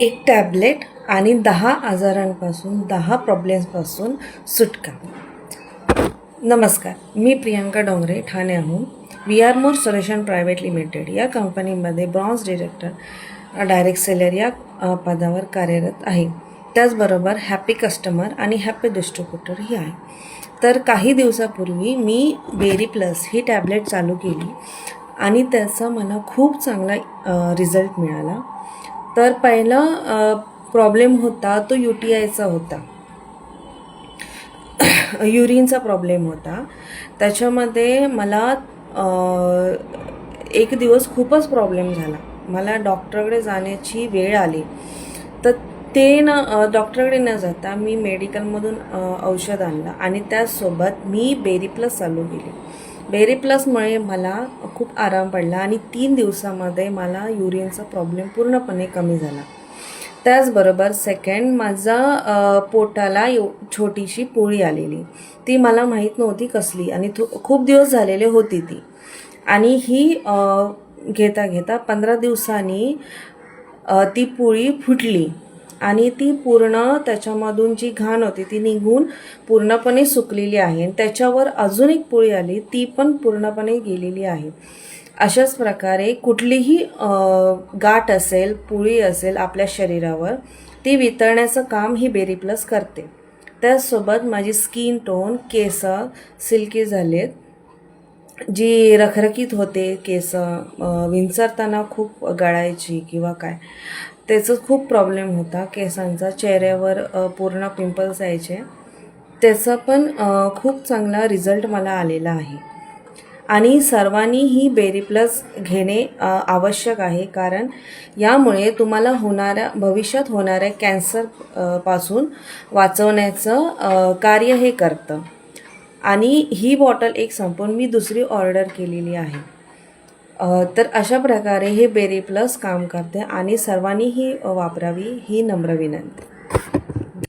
एक टॅबलेट आणि 10 आजारांपासून 10 प्रॉब्लेम्सपासून सुटका. नमस्कार, मी प्रियांका डोंगरे ठाण्याहून V R more solution private limited या कंपनीमध्ये ब्रॉन्झ डायरेक्ट सेलर या पदावर कार्यरत आहे. त्याचबरोबर हॅपी कस्टमर आणि हॅपी डिस्ट्रीब्युटरही आहे. तर काही दिवसापूर्वी मी बेरी प्लस ही टॅबलेट चालू केली आणि त्याचा मला खूप चांगला रिझल्ट मिळाला. तर पहिला प्रॉब्लेम होता तो UTIचा होता, युरिनचा प्रॉब्लेम होता. त्याच्यामध्ये मला एक दिवस खूपच प्रॉब्लेम झाला. मला डॉक्टरकडे जाण्याची वेळ आली. तर ते डॉक्टरकडे न जाता मी मेडिकलमधून औषध आणलं आणि त्याचसोबत मी बेरी प्लस चालू केली. बेरी प्लसमुळे मला खूप आराम पडला आणि 3 दिवसामध्ये मला युरिनचा प्रॉब्लेम पूर्णपणे कमी झाला. त्याचबरोबर सेकंड, माझा पोटाला छोटीशी पोळी आलेली, ती मला माहीत नव्हती कसली आणि खूप दिवस झालेले होती ती. आणि ही घेता घेता 15 दिवसांनी ती पोळी फुटली आणि ती पूर्ण त्याच्यामधून जी घाण होती ती निघून पूर्णपणे सुकलेली आहे. त्याच्यावर अजून एक पोळी आली, ती पण पूर्णपणे गेलेली आहे. अशाच प्रकारे कुठलीही गाठ असेल, पुळी असेल आपल्या शरीरावर, ती वितळण्याचं काम ही बेरी प्लस करते. त्याचसोबत माझी स्किन टोन, केस सिल्की झालेत. जी रखरखीत होते केस, विंचरताना खूप गळायची किंवा काय, त्याचा खूप प्रॉब्लेम होता केसांचा. चेहऱ्यावर पूर्ण पिंपल्स यायचे. त्याचा पण खूप चांगला रिझल्ट मला आलेला आहे. आणि सर्वांनी ही बेरी प्लस घेणे आवश्यक आहे, कारण यामुळे तुम्हाला भविष्यात होणाऱ्या कॅन्सर पासून वाचवण्याचं कार्य हे करतं. आणि ही बॉटल एक संपवून मी दुसरी ऑर्डर केलेली आहे. तर अशा प्रकारे हे बेरी प्लस काम करते आणि सर्वांनी ही वापरावी ही नम्र विनंती.